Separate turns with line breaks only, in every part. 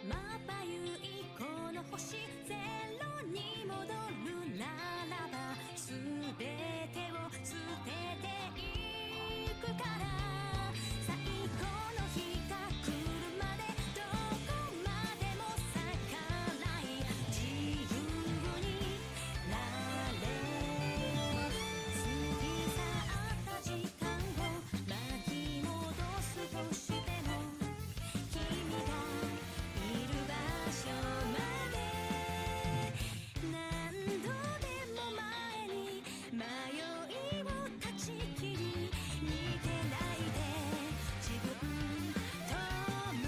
まばゆいこの星ゼロに戻るならば全てを捨てていくから最後の日が来るまでどこまでも逆らい自由になれ過ぎ去った時間を巻き戻すとしても君がいる場所まで何度でも前に迷いを断ち切り逃げないで自分と向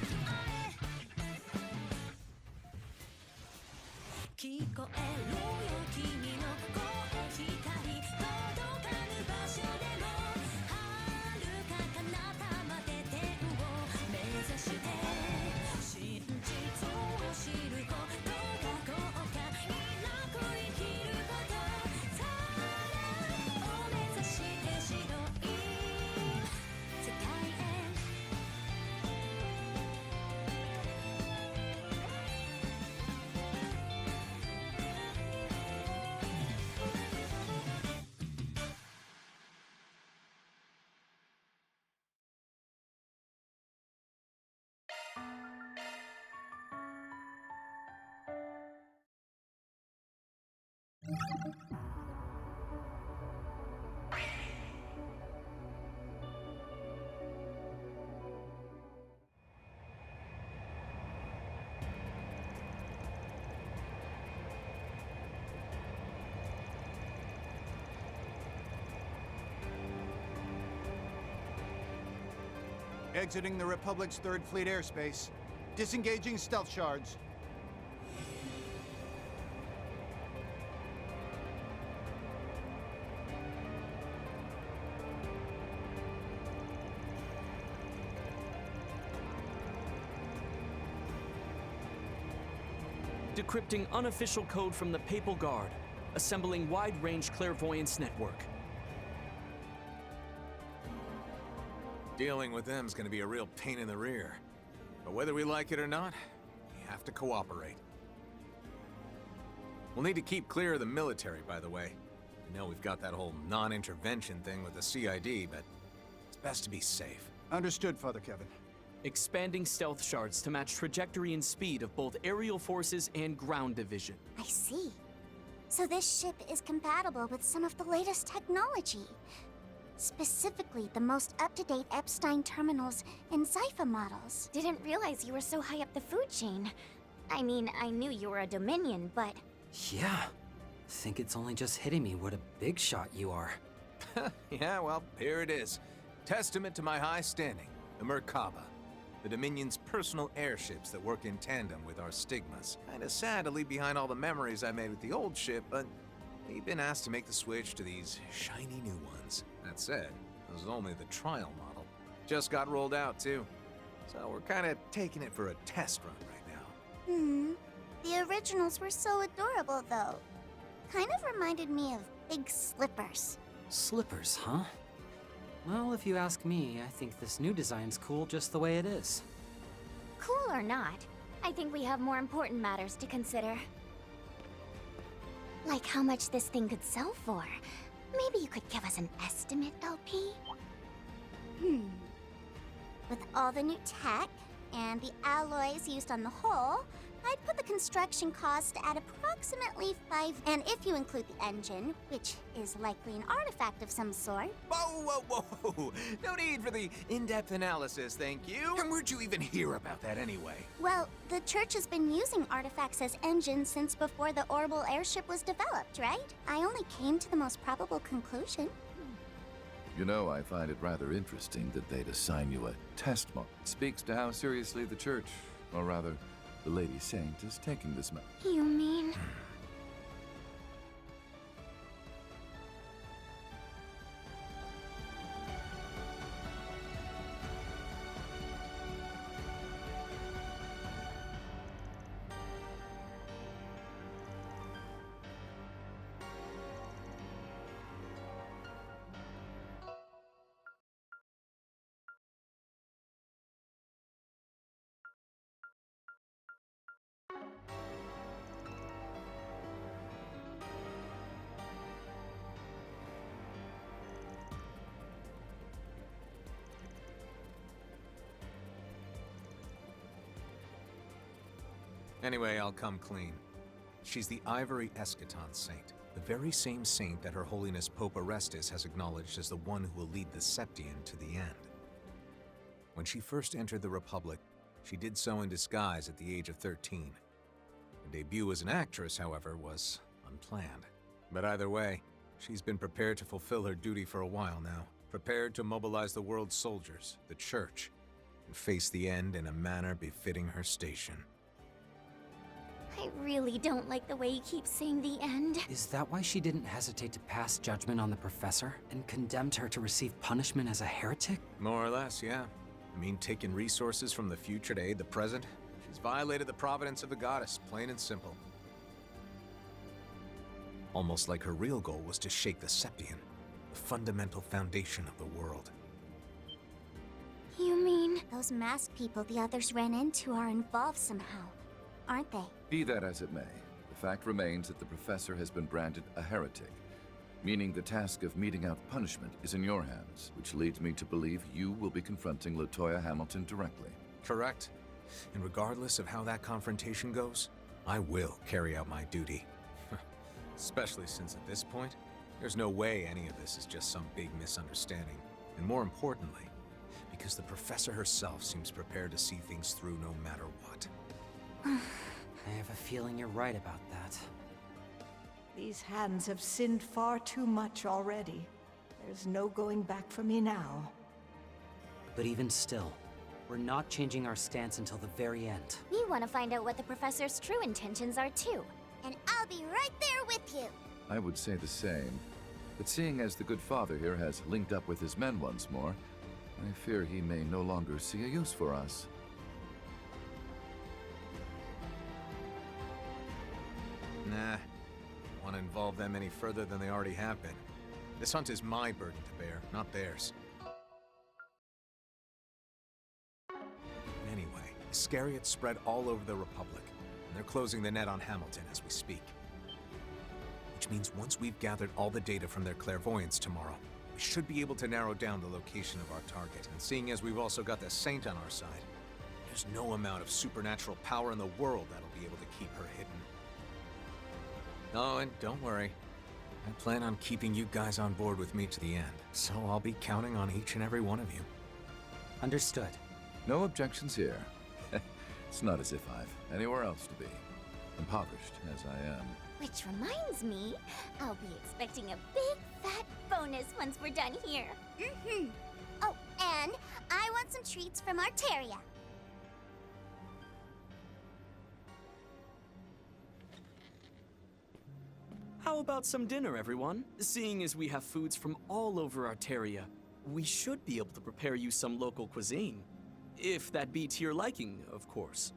き合え聞こえるよ君の声光届かぬ場所でも遥か彼方まで天を目指して真実を知ることが後悔なく生きることさらを目指して白い世界へ
Exiting the Republic's Third Fleet airspace. Disengaging stealth shards.
Decrypting unofficial code from the Papal Guard. Assembling wide-range clairvoyance network.
Dealing with them's gonna be a real pain in the rear. But whether we like it or not, we have to cooperate. We'll need to keep clear of the military, by the way. I know we've got that whole non-intervention thing with the CID, but it's best to be safe.
Understood, Father Kevin.
Expanding stealth shards to match trajectory and speed of both aerial forces and ground division.
I see. So this ship is compatible with some of the latest technology. Specifically, the most up-to-date Epstein terminals and Zypha models.
Didn't realize you were so high up the food chain. I mean, I knew you were a Dominion, but...
Yeah. Think it's only just hitting me what a big shot you are.
Yeah, well, here it is. Testament to my high standing, the Merkaba. The Dominion's personal airships that work in tandem with our stigmas. Kinda sad to leave behind all the memories I made with the old ship, but we've been asked to make the switch to these shiny new ones. That said, this is only the trial model. Just got rolled out, too. So we're kinda taking it for a test run right now.
The originals were so adorable, though. Kind of reminded me of big slippers.
Slippers, huh? Well, if you ask me, I think this new design's cool just the way it is.
cool or not, I think we have more important matters to consider. Like how much this thing could sell for. Maybe you could give us an estimate, LP?
With all the new tech and the alloys used on the hull, I'd put the construction cost at approximately 5. And if you include the engine, which is likely an artifact of some sort.
Whoa, whoa, whoa! No need for the in-depth analysis, thank you. And where'd you even hear about that anyway?
Well, the church has been using artifacts as engines since before the orbital airship was developed, right? I only came to the most probable conclusion.
You know, I find it rather interesting that they'd assign you a test model. Speaks to how seriously the church, or rather, the Lady Saint, is taking this matter.
You mean...
Anyway, I'll come clean. She's the Ivory Eschaton Saint, the very same saint that Her Holiness Pope Orestes has acknowledged as the one who will lead the Septian to the end. When she first entered the Republic, she did so in disguise at the age of 13. Her debut as an actress, however, was unplanned. But either way, she's been prepared to fulfill her duty for a while now, prepared to mobilize the world's soldiers, the Church, and face the end in a manner befitting her station.
I really don't like the way you keep saying the end.
Is that why she didn't hesitate to pass judgment on the professor and condemned her to receive punishment as a heretic?
More or less, yeah. I mean, taking resources from the future to aid the present? She's violated the providence of the goddess, plain and simple. Almost like her real goal was to shake the Septian, the fundamental foundation of the world.
You mean...
Those masked people the others ran into are involved somehow, aren't they?
Be that as it may, the fact remains that the professor has been branded a heretic, meaning the task of meting out punishment is in your hands, which leads me to believe you will be confronting LaToya Hamilton directly.
Correct. And regardless of how that confrontation goes, I will carry out my duty. Especially since at this point, there's no way any of this is just some big misunderstanding. And more importantly, because the professor herself seems prepared to see things through no matter what.
I have a feeling you're right about that.
These hands have sinned far too much already. There's no going back for me now.
But even still, we're not changing our stance until the very end.
We want to find out what the professor's true intentions are too.
And I'll be right there with you.
I would say the same, but seeing as the good father here has linked up with his men once more, I fear he may no longer see a use for us.
Nah, want to involve them any further than they already have been. This hunt is my burden to bear, not theirs. Anyway, Iscariot spread all over the Republic, and they're closing the net on Hamilton as we speak. Which means once we've gathered all the data from their clairvoyance tomorrow, we should be able to narrow down the location of our target. And seeing as we've also got the Saint on our side, there's no amount of supernatural power in the world that'll be able to keep her hidden. Oh, and don't worry. I plan on keeping you guys on board with me to the end, so I'll be counting on each and every one of you.
Understood.
No objections here. It's not as if I've anywhere else to be, impoverished as I am.
Which reminds me, I'll be expecting a big fat bonus once we're done here.
Mm-hmm. Oh, and I want some treats from Arteria.
How about some dinner, everyone? Seeing as we have foods from all over Arteria, we should be able to prepare you some local cuisine. If that be to your liking, of course.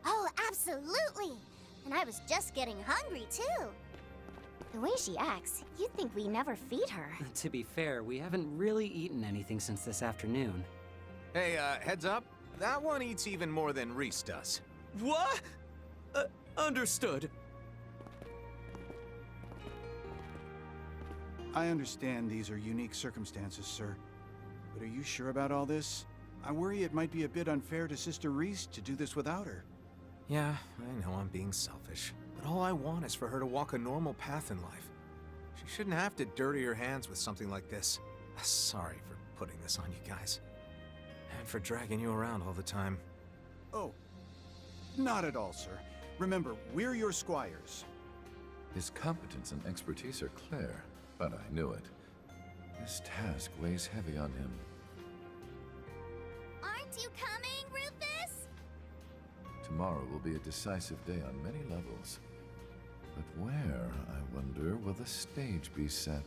Oh, absolutely. And I was just getting hungry, too.
The way she acts, you'd think we never feed her.
To be fair, we haven't really eaten anything since this afternoon.
Hey, heads up. That one eats even more than Reese does.
What? Understood.
I understand these are unique circumstances, sir. But are you sure about all this? I worry it might be a bit unfair to Sister Reese to do this without her.
Yeah, I know I'm being selfish, but all I want is for her to walk a normal path in life. She shouldn't have to dirty her hands with something like this. Sorry for putting this on you guys. And for dragging you around all the time.
Oh, not at all, sir. Remember, we're your squires.
His competence and expertise are clear, but I knew it. This task weighs heavy on him.
Aren't you coming, Rufus?
Tomorrow will be a decisive day on many levels. But where, I wonder, will the stage be set?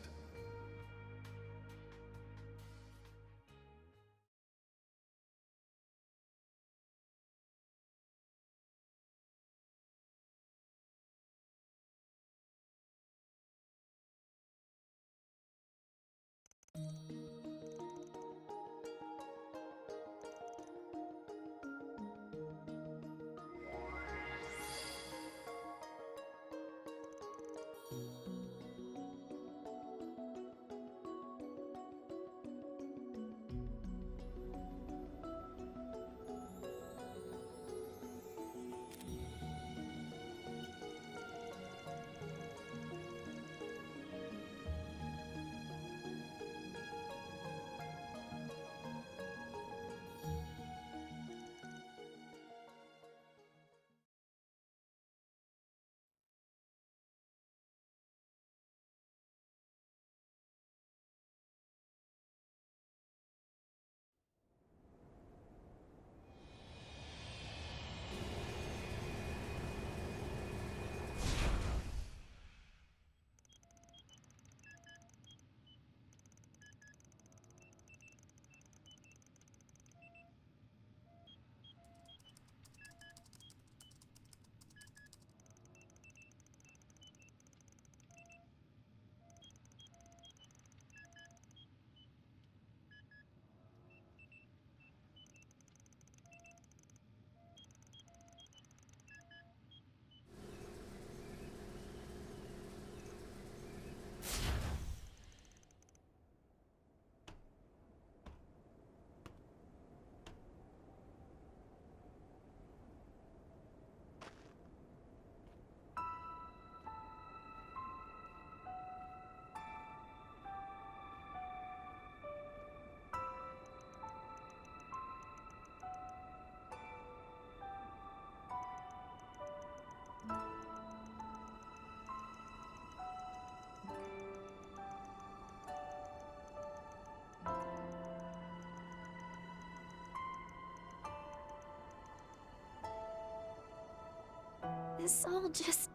This all just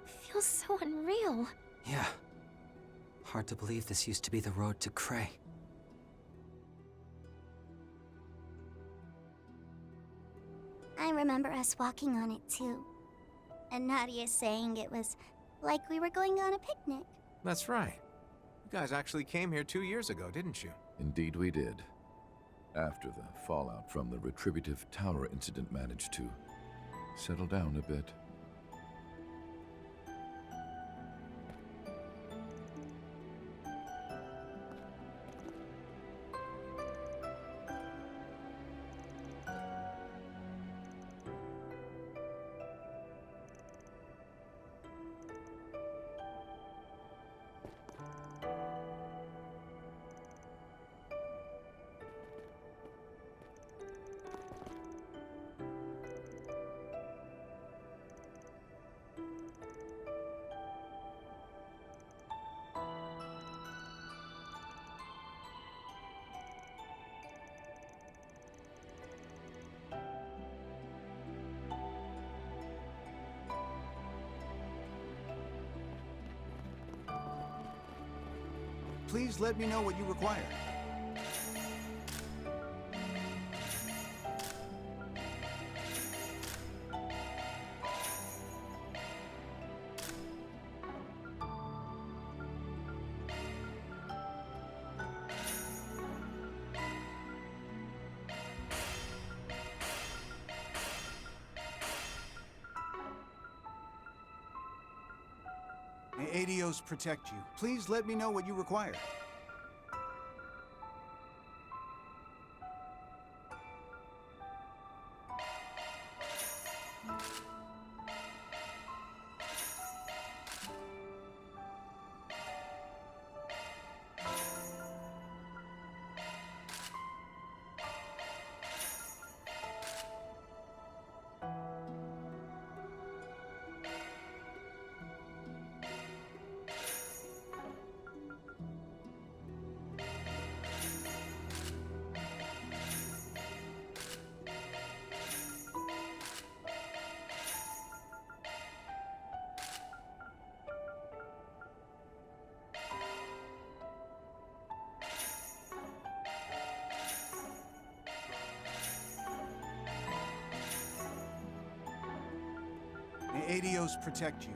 feels so unreal.
Yeah. Hard to believe this used to be the road to Cray.
I remember us walking on it too. And Nadia saying it was like we were going on a picnic.
That's right. You guys actually came here 2 years ago, didn't you?
Indeed we did. After the fallout from the Retributive Tower incident managed to settle down a bit.
Please let me know what you require. May Adios protect you. Please let me know what you require. May Adios protect you.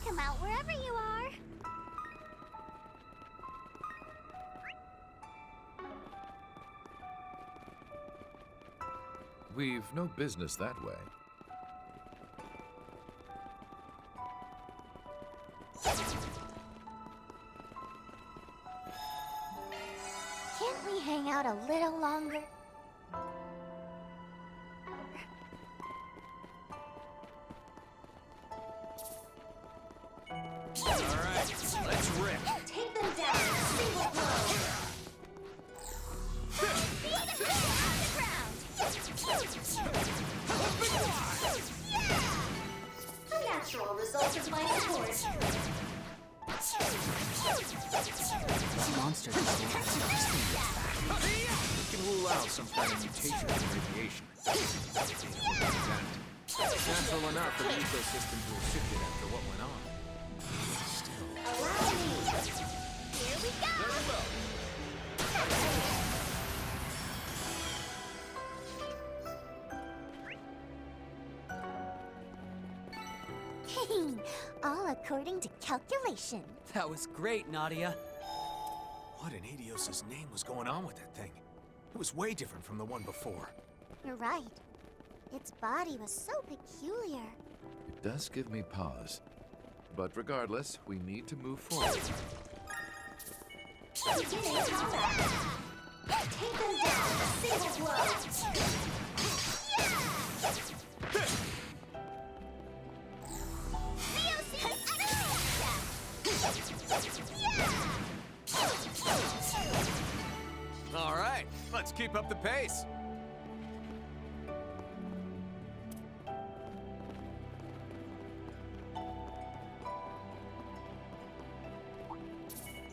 Come out wherever you are.
We've no business that way.
Can't we hang out a little longer?
Let's rip.
Take them down in a single blow. Beat them down on the ground. Yeah! A natural result of my support.
This monster just left.
We can rule out some kind of mutation in radiation. It's natural enough for the ecosystem to have shifted after what went on.
Allow me. Here we go!
Very well.
All according to calculation.
That was great, Nadia.
What in Adios' name was going on with that thing? It was way different from the one before.
You're right. Its body was so peculiar.
It does give me pause. But regardless, we need to move forward.
Beginning combat! Take them down! Single blow!
All right, let's keep up the pace.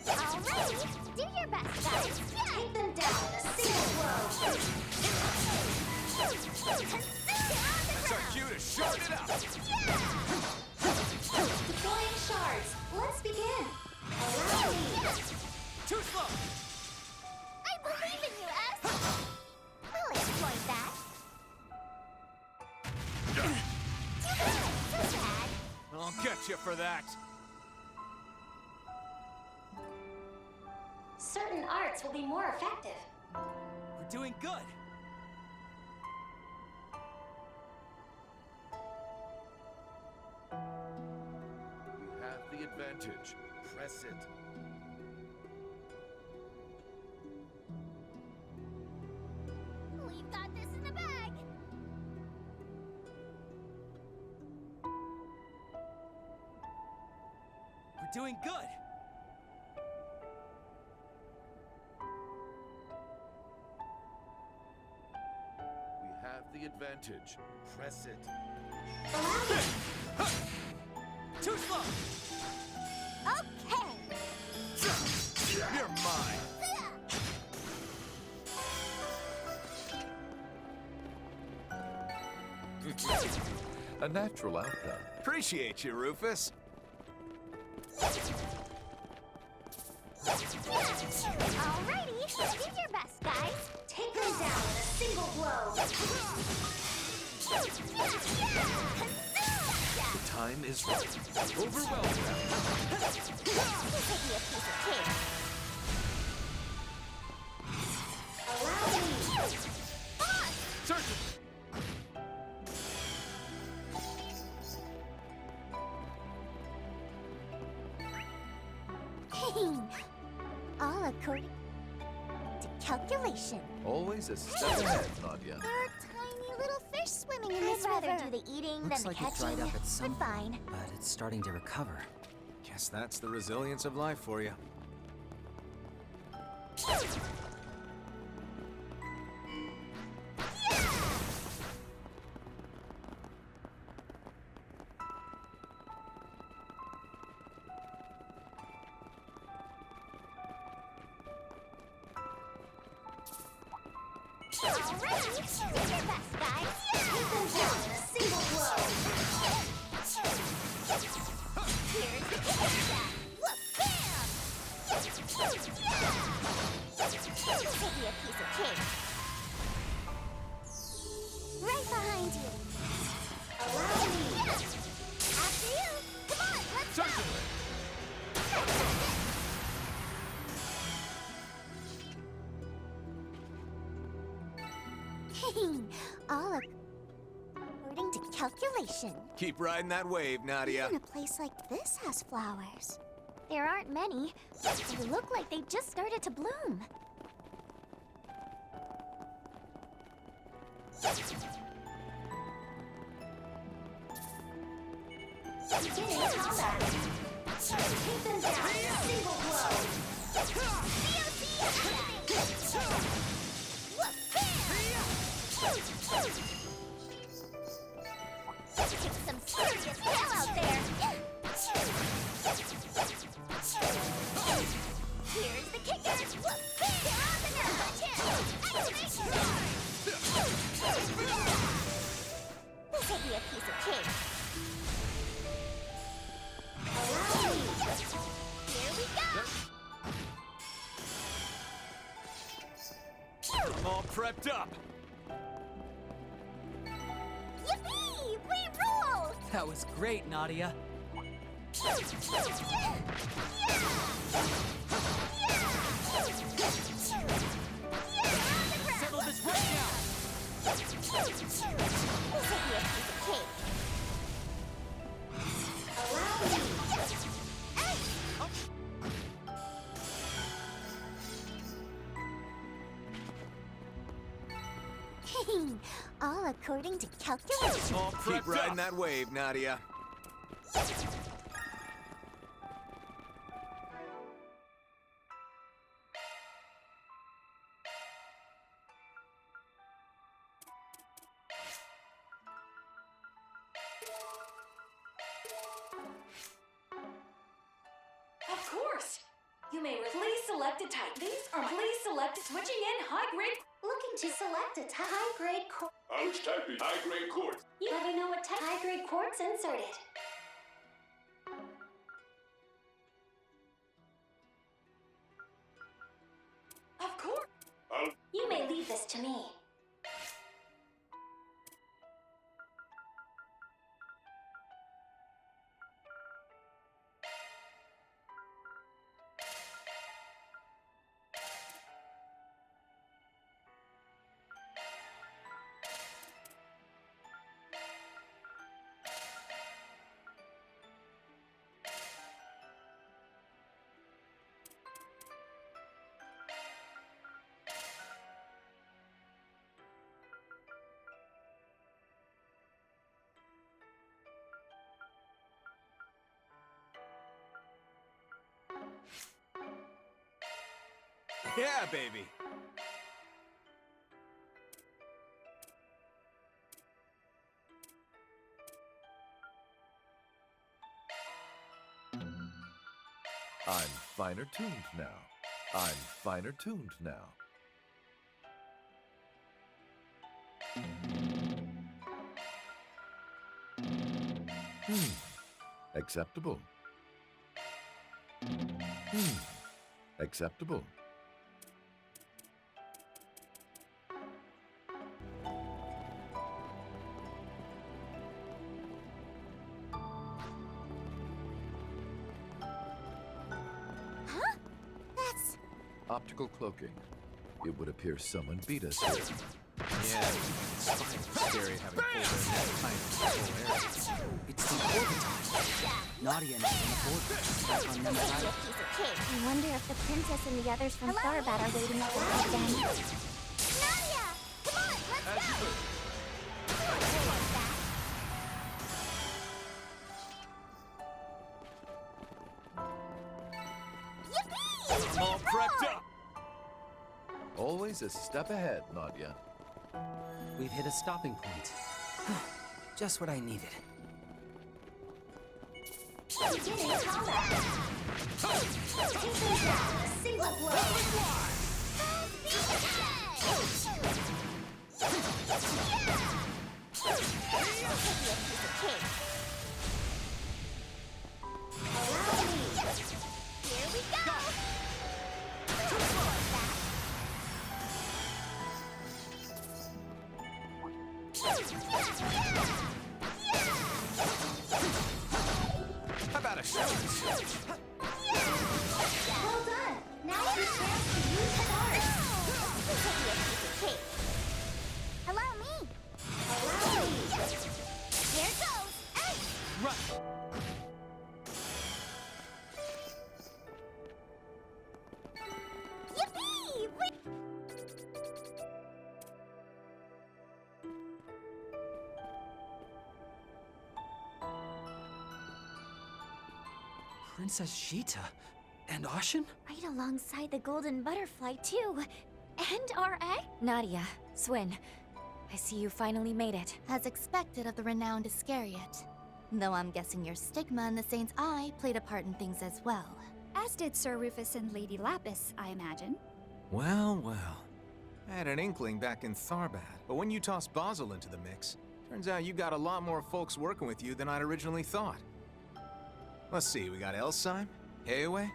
Alright! Do your best, guys! Take them down! Single blow!
That's our cue to shorten it up.
Deploying shards! Let's begin! Allow me!
Too slow!
I believe in you, S! I'll exploit that! Too bad!
I'll get you for that.
Certain arts will be more effective.
We're doing good.
We have the advantage. Press it.
We've got this in the bag!
We're doing good.
We have the advantage. Press it.
Too slow!
Okay.
You're mine.
A natural outcome.
Appreciate you, Rufus.
Alrighty! Do your best, guys! Take them down with a single blow!
The time is right. Overwhelm them.
This will be a piece of cake! Allow me!
Certainly.
All according to calculation.
Always a step ahead, Nadia.
There are tiny little fish swimming in this
I'd rather
river.
do the eating
Looks
than the
like it dried
catching.
up at some
But fine.
but it's starting to recover.
Guess that's the resilience of life for you.
Alrighty! Do your best, guys! Take them down in a single blow! Here's the kick-attack! Whoop, bam! This will be a piece of cake!
Right behind you.
Allow me!
After you. Come on, let's go. All according to calculation.
Keep riding that wave, Nadia.
Even a place like this has flowers.
There aren't many. They look like they just started to bloom. Beginning combat. Take them down in a single blow.
Kick some serious hell out there.
Here's the kicker. Whoop, bam! On the number 2. Activate roar.
This will be a piece of cake.
Allow me.
Here we go.
prepped up!
Yippee! We rule!
That was great, Nadia.
Pew, pew, yeah!
Settle this right now!
This will be a piece of cake. Allow me.
All according to calculation.
All prepped
Keep riding
up!
that wave, Nadia.
Of course! You may please select a type. These are please select switching in high grade.
Looking to select a high-grade quartz.
Which type is high-grade quartz?
You let me know what type high-grade quartz inserted.
Of course!
You may leave this to me.
Yeah, baby.
I'm finer tuned now. I'm finer tuned now. Acceptable. Acceptable.
That's...
Optical cloaking. It would appear someone beat us here.
Yeah, it's scary having pulled their neck tight in this whole area.
It's the Orbitons. Nadia and I on the board. Back on Nemesis
a
Island.
piece of cake. I wonder if the princess and the others from Tharbad are waiting up there again. Nadia! Come on, let's go! Yippee!
All prepped up!
Always a step ahead, Nadia.
We've hit a stopping point. Just what I needed.
Beginning combat. Take these down. A single blow. Allow me. Here we go.
How about a shot?
Well done. Now it's your chance to use the card. This will be a piece of cake. Allow me. Allow me. Here goes. Hey!
Right!
Yippee!
Princess Sheeta and Ashen?
Right alongside the golden butterfly, too. And our egg? Nadia, Swin, I see you finally made it.
As expected of the renowned Iscariot. Though I'm guessing your stigma and the Saint's Eye played a part in things as well.
As did Sir Rufus and Lady Lapis, I imagine.
Well, well. I had an inkling back in Tharbad, but when you tossed Basil into the mix, turns out you got a lot more folks working with you than I'd originally thought. Let's see, we got Elsheim, Heaway.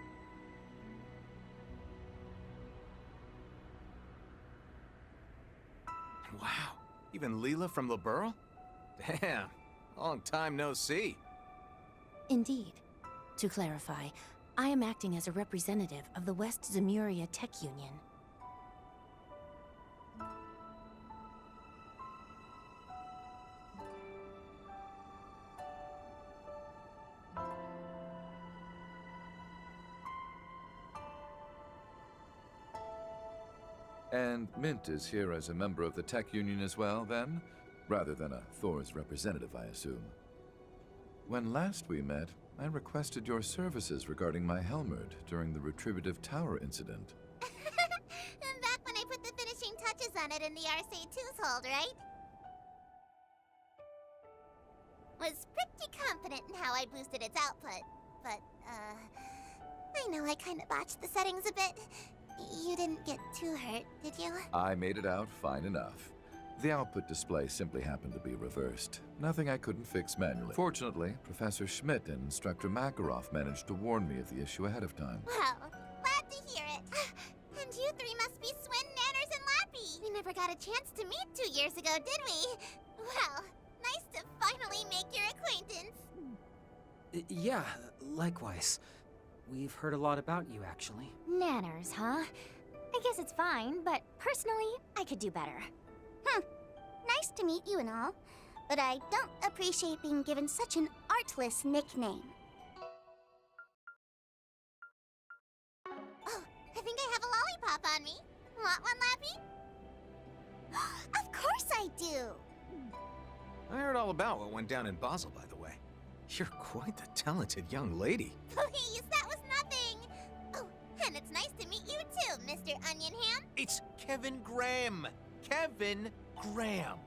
Even Leela from Liberl? Damn, long time no see.
Indeed. To clarify, I am acting as a representative of the West Zemuria Tech Union.
And Mint is here as a member of the Tech Union as well, then? Rather than a Thor's representative, I assume. When last we met, I requested your services regarding my Helmerd during the Retributive Tower incident.
Back when I put the finishing touches on it in the RC2's hold, right? Was pretty confident in how I boosted its output, but, I know I kinda botched the settings a bit. You didn't get too hurt, did you?
I made it out fine enough. The output display simply happened to be reversed. Nothing I couldn't fix manually. Fortunately, Professor Schmidt and Instructor Makarov managed to warn me of the issue ahead of time.
Well, glad to hear it. And you three must be Swin, Nanners, and Lappy. We never got a chance to meet 2 years ago, did we? Well, nice to finally make your acquaintance.
Yeah, likewise. We've heard a lot about you, actually.
Nanners, huh? I guess it's fine, but personally, I could do better.
Nice to meet you and all, but I don't appreciate being given such an artless nickname. Oh, I think I have a lollipop on me. Want one, Lappy? Of course I do!
I heard all about what went down in Basel, by the way. You're quite the talented young lady.
Please, that was nothing! Oh, and it's nice to meet you too, Mr. Onion Ham.
It's Kevin Graham! Kevin Graham!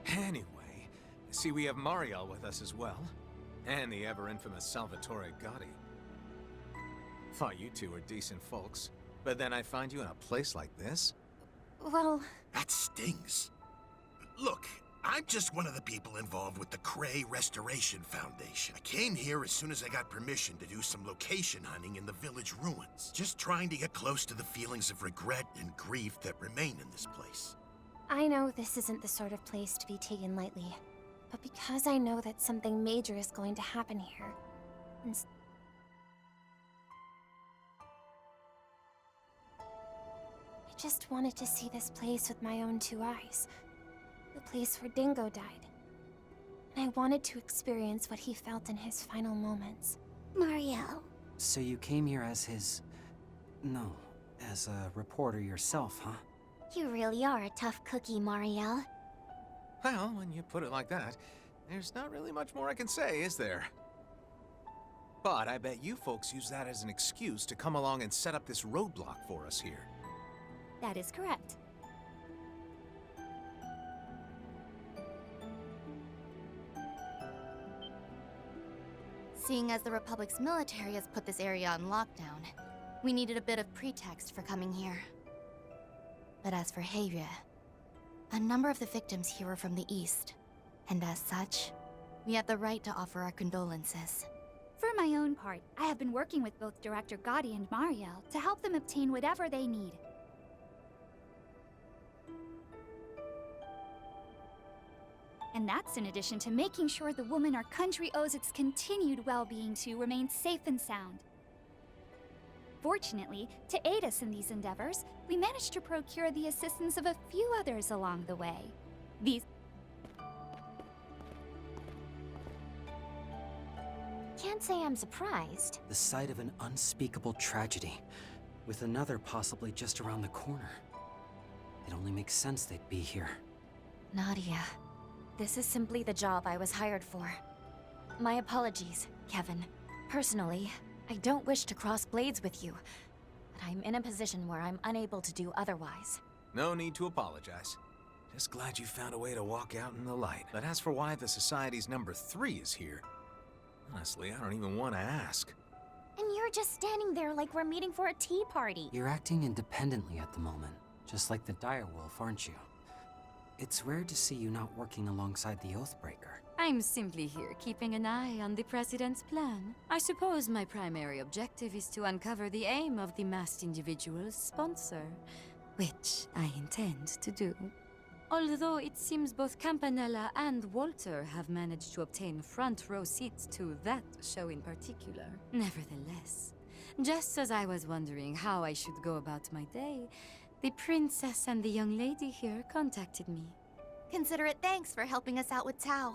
Anyway, I see we have Mariel with us as well. And the ever-infamous Salvatore Gotti. Thought you two were decent folks, but then I find you in a place like this?
Well...
That stings. Look, I'm just one of the people involved with the Cray Restoration Foundation. I came here as soon as I got permission to do some location hunting in the village ruins. Just trying to get close to the feelings of regret and grief that remain in this place.
I know this isn't the sort of place to be taken lightly, but because I know that something major is going to happen here, and I just wanted to see this place with my own 2 eyes. The place where Dingo died. And I wanted to experience what he felt in his final moments.
Mario.
So you came here as his... no, as a reporter yourself, huh?
You really are a tough cookie, Mariel.
Well, when you put it like that, there's not really much more I can say, is there? But I bet you folks use that as an excuse to come along and set up this roadblock for us here.
That is correct.
Seeing as the Republic's military has put this area on lockdown, we needed a bit of pretext for coming here. But as for Heirye, a number of the victims here were from the East, and as such, we have the right to offer our condolences.
For my own part, I have been working with both Director Gotti and Mariel to help them obtain whatever they need. And that's in addition to making sure the woman our country owes its continued well-being to remains safe and sound. Fortunately, to aid us in these endeavors, we managed to procure the assistance of a few others along the way. These...
Can't say I'm surprised.
The sight of an unspeakable tragedy, with another possibly just around the corner. It only makes sense they'd be here.
Nadia, this is simply the job I was hired for. My apologies, Kevin. Personally, I don't wish to cross blades with you, but I'm in a position where I'm unable to do otherwise.
No need to apologize. Just glad you found a way to walk out in the light. But as for why the Society's number 3 is here, honestly, I don't even want to ask.
And you're just standing there like we're meeting for a tea party.
You're acting independently at the moment, just like the Direwolf, aren't you? It's rare to see you not working alongside the Oathbreaker.
I'm simply here keeping an eye on the President's plan. I suppose my primary objective is to uncover the aim of the masked individual's sponsor. which I intend to do. Although it seems both Campanella and Walter have managed to obtain front row seats to that show in particular. Nevertheless, just as I was wondering how I should go about my day, the princess and the young lady here contacted me.
Considerate thanks for helping us out with Tao.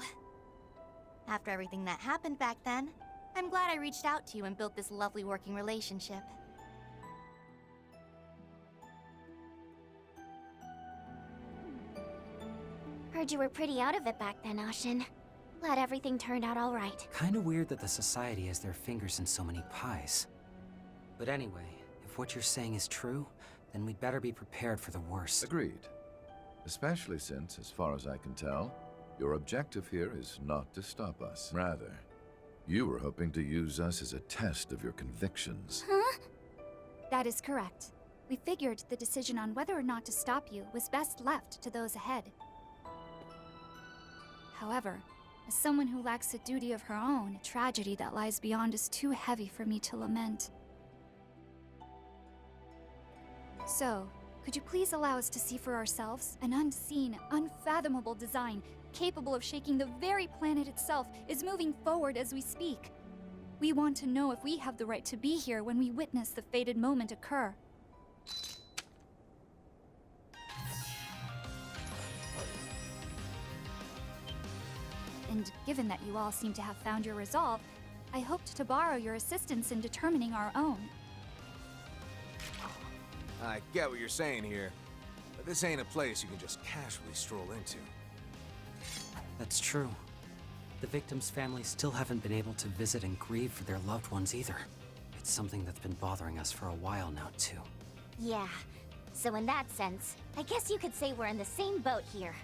After everything that happened back then, I'm glad I reached out to you and built this lovely working relationship.
Heard you were pretty out of it back then, Ashin. Glad everything turned out all right.
Kinda weird that the Society has their fingers in so many pies. But anyway, if what you're saying is true, then we'd better be prepared for the worst.
Agreed. Especially since, as far as I can tell, your objective here is not to stop us. Rather, you were hoping to use us as a test of your convictions.
Huh?
That is correct. We figured the decision on whether or not to stop you was best left to those ahead. However, as someone who lacks a duty of her own, a tragedy that lies beyond is too heavy for me to lament. So, could you please allow us to see for ourselves an unseen, unfathomable design capable of shaking the very planet itself is moving forward as we speak? We want to know if we have the right to be here when we witness the fated moment occur. And given that you all seem to have found your resolve, I hoped to borrow your assistance in determining our own.
I get what you're saying here, but this ain't a place you can just casually stroll into.
That's true. The victims' families still haven't been able to visit and grieve for their loved ones either. It's something that's been bothering us for a while now, too.
Yeah. So in that sense, I guess you could say we're in the same boat here.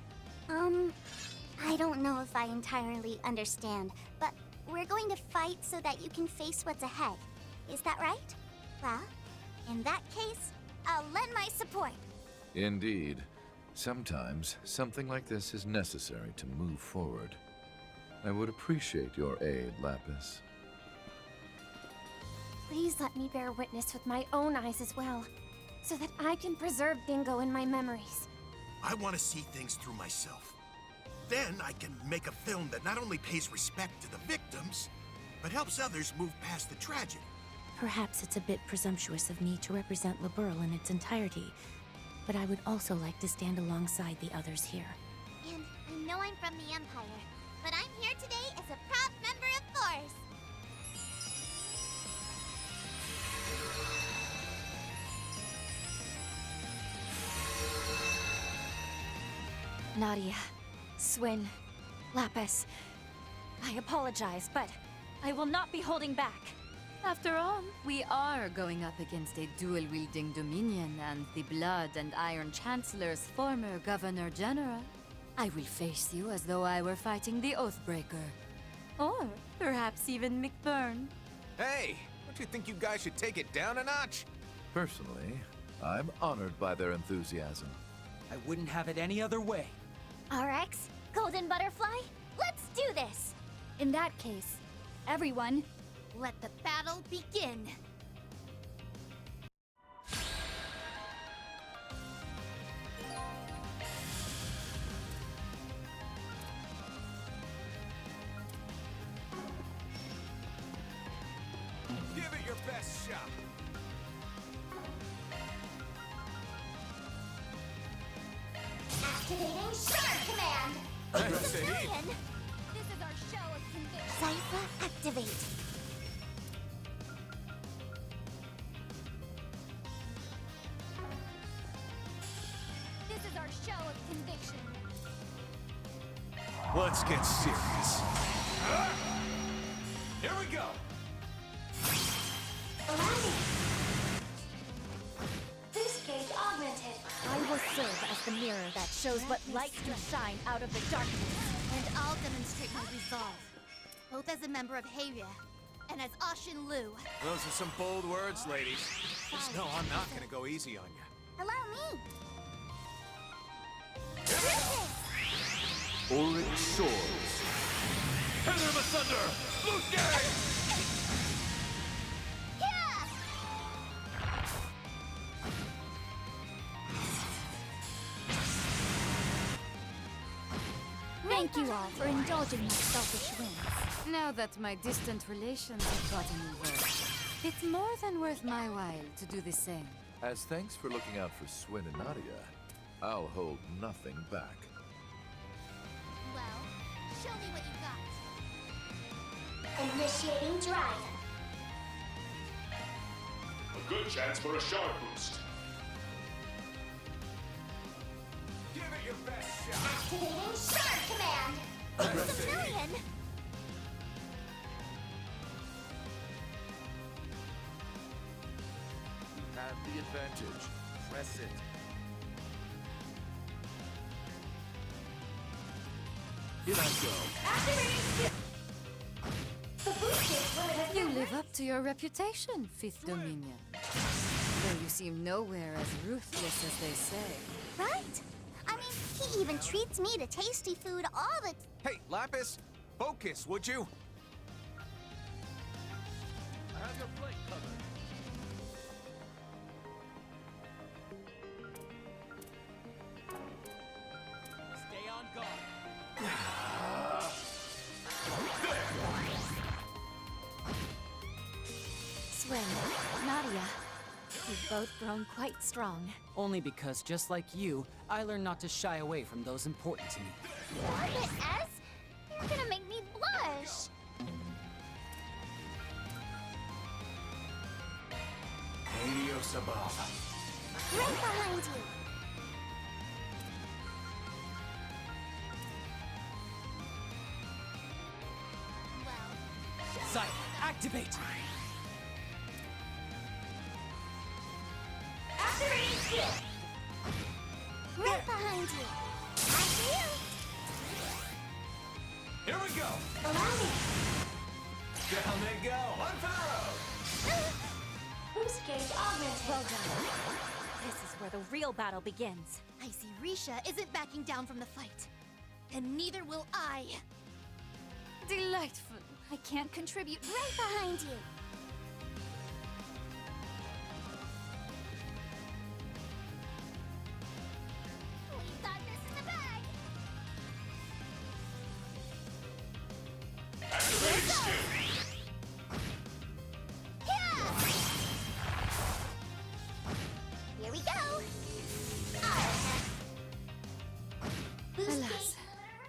I don't know if I entirely understand, but we're going to fight so that you can face what's ahead. Is that right? Well, in that case, I'll lend my support.
Indeed. Sometimes, something like this is necessary to move forward. I would appreciate your aid, Lapis.
Please let me bear witness with my own eyes as well, so that I can preserve Dingo in my memories.
I want to see things through myself. Then I can make a film that not only pays respect to the victims, but helps others move past the tragedy.
Perhaps it's a bit presumptuous of me to represent Liberl in its entirety, but I would also like to stand alongside the others here.
And I know I'm from the Empire, but I'm here today as a proud member of Force.
Nadia, Swin, Lapis, I apologize, but I will not be holding back.
After all, we are going up against a dual-wielding Dominion and the Blood and Iron Chancellor's former Governor General. I will face you as though I were fighting the Oathbreaker. Or perhaps even McBurn.
Hey, don't you think you guys should take it down a notch?
Personally, I'm honored by their enthusiasm.
I wouldn't have it any other way.
RX, Golden Butterfly, let's do this!
In that case, everyone,
let the battle begin!
Give it your best shot!
Activating Shark Command!
This
is our show of conviction.
Zypha, activate.
This is our show of conviction.
Let's get serious. Here we go!
Boost gauge augmented.
I will serve as the mirror that shows what light can shine out of the darkness.
And I'll demonstrate my resolve, both as a member of Hayria and as Ashin Lu.
Those are some bold words, ladies. Just know I'm not gonna go easy on you.
Allow me.
Oryx Swords. Tether the Thunder! Blue Gang!
Thank you all for indulging my selfish whims.
Now that my distant relations have gotten involved, it's more than worth my while to do the same.
As thanks for looking out for Swin and Nadia, I'll hold nothing back.
Well, show me what you got. Initiating drive.
A good chance for a sharp boost.
Give it your best shot.
Activating Shark Command. It's a million.
You have the advantage. Press it. Here I go.
You live up to your reputation, Fifth Dominion. Though you seem nowhere as ruthless as they say.
Right? I mean, he even treats me to tasty food all the
Hey, Lapis, focus, would you?
I have your plate covered. Stay on guard.
Swin, Nadia, you've both grown quite strong.
Only because, just like you, I learned not to shy away from those important to me.
Stop it, S. You're gonna make me blush.
Adios above.
Right behind you.
Sight, activate!
Activating shield. Right behind you. After you.
Here we go.
Allow me.
Down they go. On for the road.
Boost gauge augmented.
Well done. This is where the real battle begins.
I see Risha isn't backing down from the fight. And neither will I.
Delightful. I can't contribute.
Right behind you. We got this in the bag.
Activating skill.
Here we go.
Alas,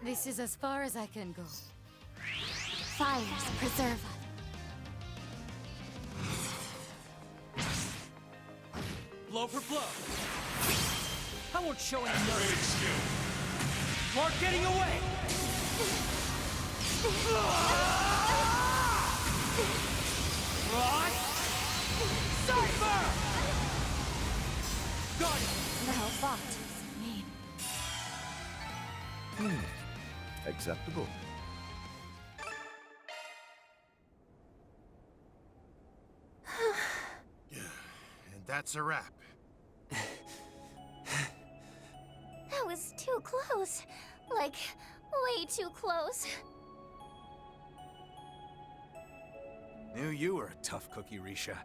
this is as far as I can go.
Fires preserve.
Blow for blow. I won't show any
Activating
mercy.
skill.
Mark getting away! Right! Cypher! Got it!
Well fought. Mean.
Acceptable.
And that's a wrap.
That was too close. Like, way too close.
Knew you were a tough cookie, Risha.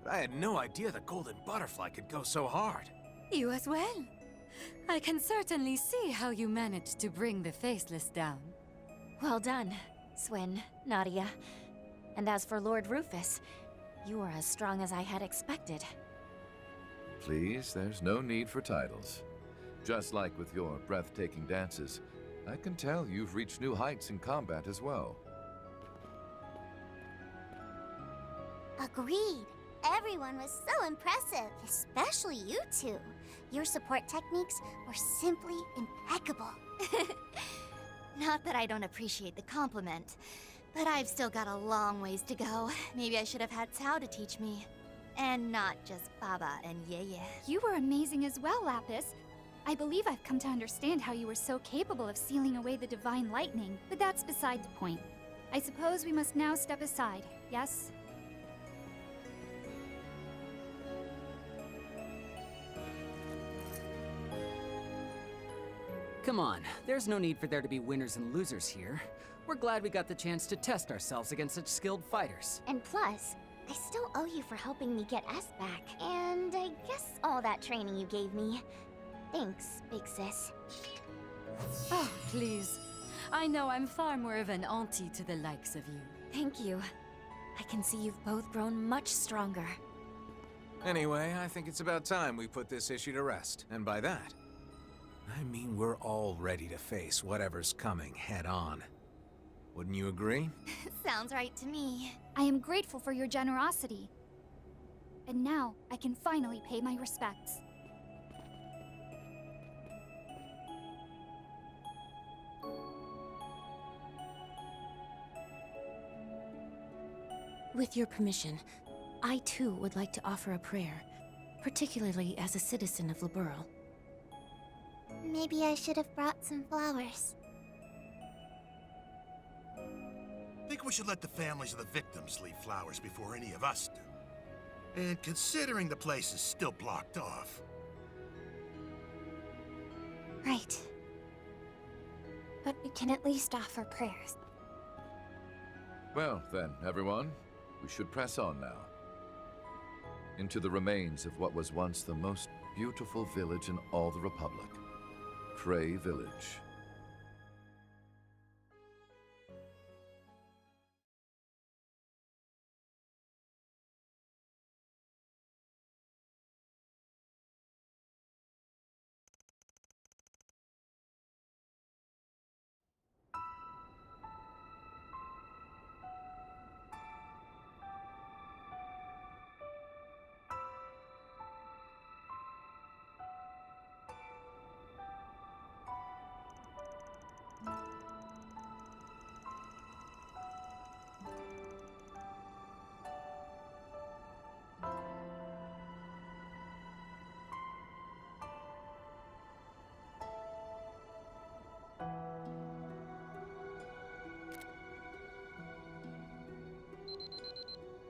But I had no idea the golden butterfly could go so hard.
You as well. I can certainly see how you managed to bring the Faceless down.
Well done, Swin, Nadia. And as for Lord Rufus, you are as strong as I had expected.
Please, there's no need for titles. Just like with your breathtaking dances, I can tell you've reached new heights in combat as well.
Agreed. Everyone was so impressive, especially you two. Your support techniques were simply impeccable.
Not that I don't appreciate the compliment, but I've still got a long ways to go. Maybe I should have had Cao to teach me. And not just Baba and Yeye.
You were amazing as well, Lapis. I believe I've come to understand how you were so capable of sealing away the divine lightning, but that's beside the point. I suppose we must now step aside, yes?
Come on, there's no need for there to be winners and losers here. We're glad we got the chance to test ourselves against such skilled fighters.
And plus, I still owe you for helping me get S back. And I guess all that training you gave me. Thanks, big sis.
Oh, please. I know I'm far more of an auntie to the likes of you.
Thank you. I can see you've both grown much stronger.
Anyway, I think it's about time we put this issue to rest. And by that, I mean we're all ready to face whatever's coming head on. Wouldn't you agree?
Sounds right to me.
I am grateful for your generosity. And now, I can finally pay my respects.
With your permission, I too would like to offer a prayer, particularly as a citizen of Liberl.
Maybe I should have brought some flowers.
Think we should let the families of the victims leave flowers before any of us do. And considering the place is still blocked off.
Right. But we can at least offer prayers.
Well, then, everyone, we should press on now. Into the remains of what was once the most beautiful village in all the Republic. Cray Village.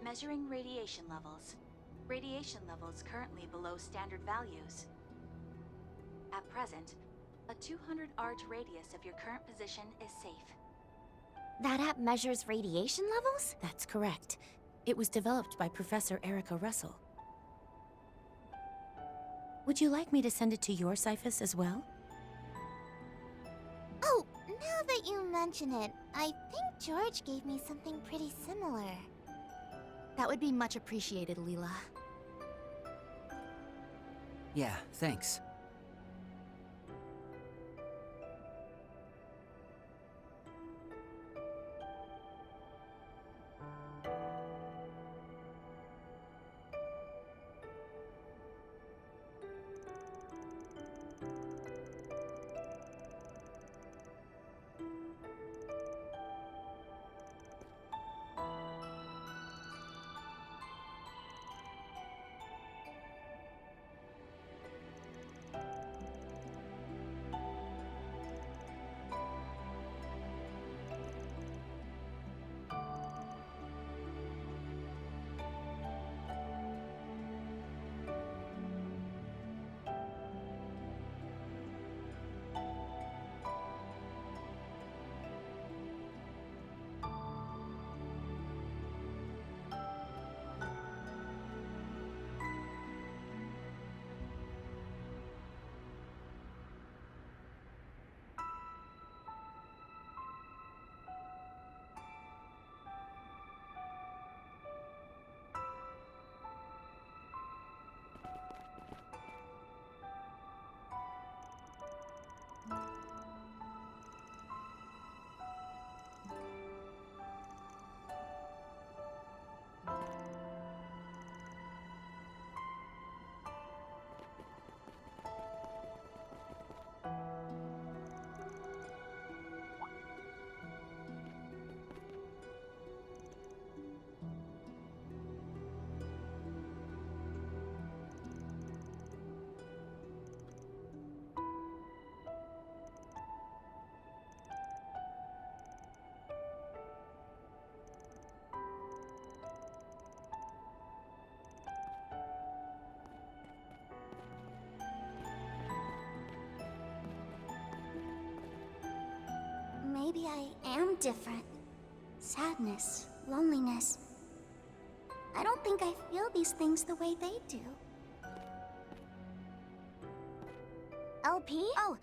Measuring radiation levels. Radiation levels currently below standard values. At present, a 200 arch radius of your current position is safe.
That app measures radiation levels?
That's correct. It was developed by Professor Erica Russell. Would you like me to send it to your Cyphus as well?
Oh, now that you mention it, I think George gave me something pretty similar.
That would be much appreciated, Leela.
Yeah, thanks.
Maybe I am different. Sadness, loneliness. I don't think I feel these things the way they do. LP? Oh,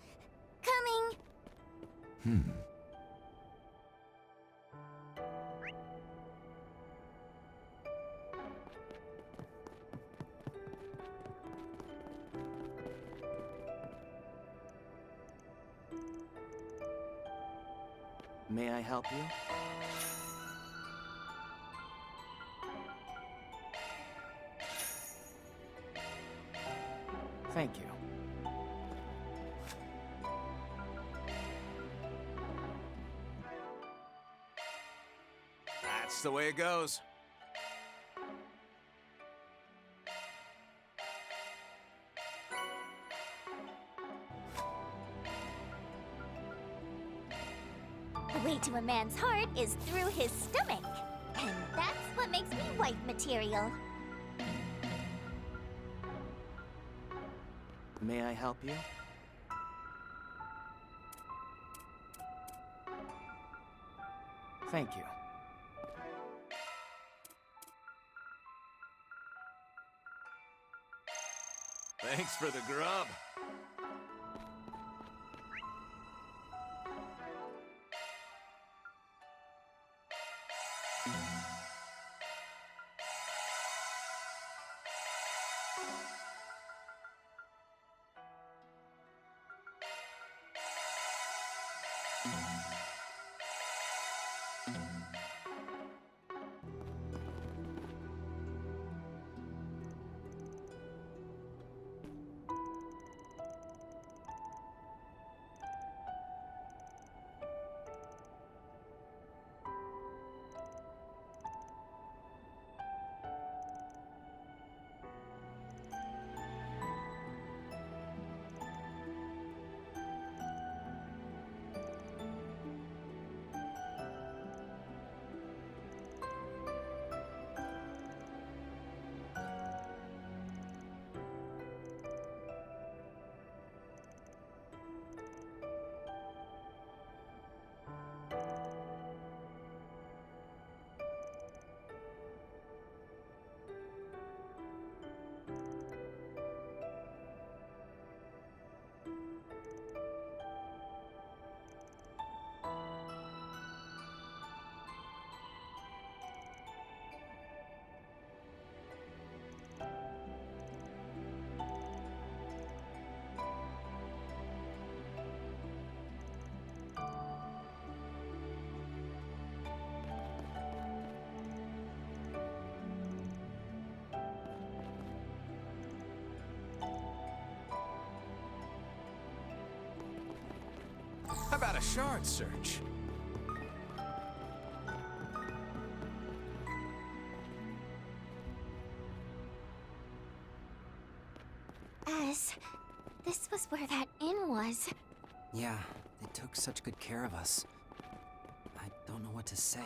coming!
May I help you? Thank you.
That's the way it goes.
The way to a man's heart is through his stomach. And that's what makes me wife material.
May I help you? Thank you.
Thanks for the grub. How about a shard search?
This was where that inn was.
Yeah, they took such good care of us. I don't know what to say.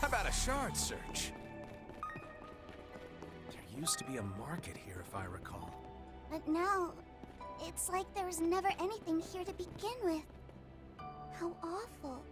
How about a shard search? There used to be a market here, if I recall.
But now, it's like there was never anything here to begin with. How awful.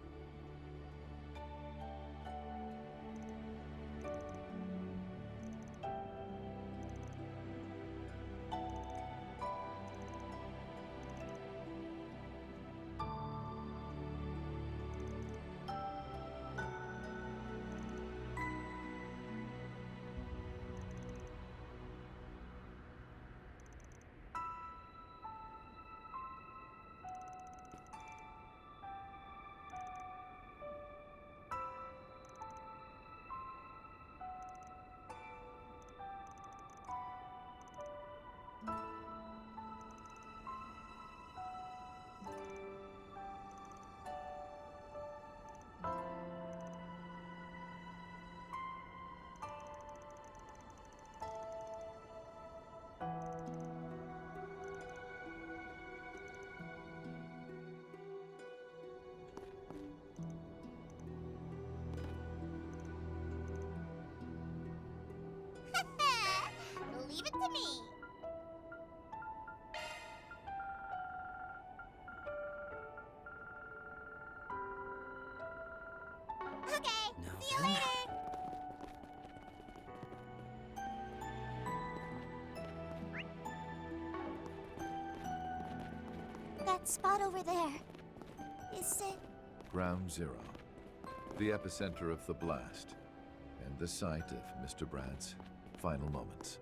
that spot over there. Is it?
Ground Zero. The epicenter of the blast. And the site of Mr. Brad's final moments.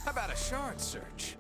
How about a shard search?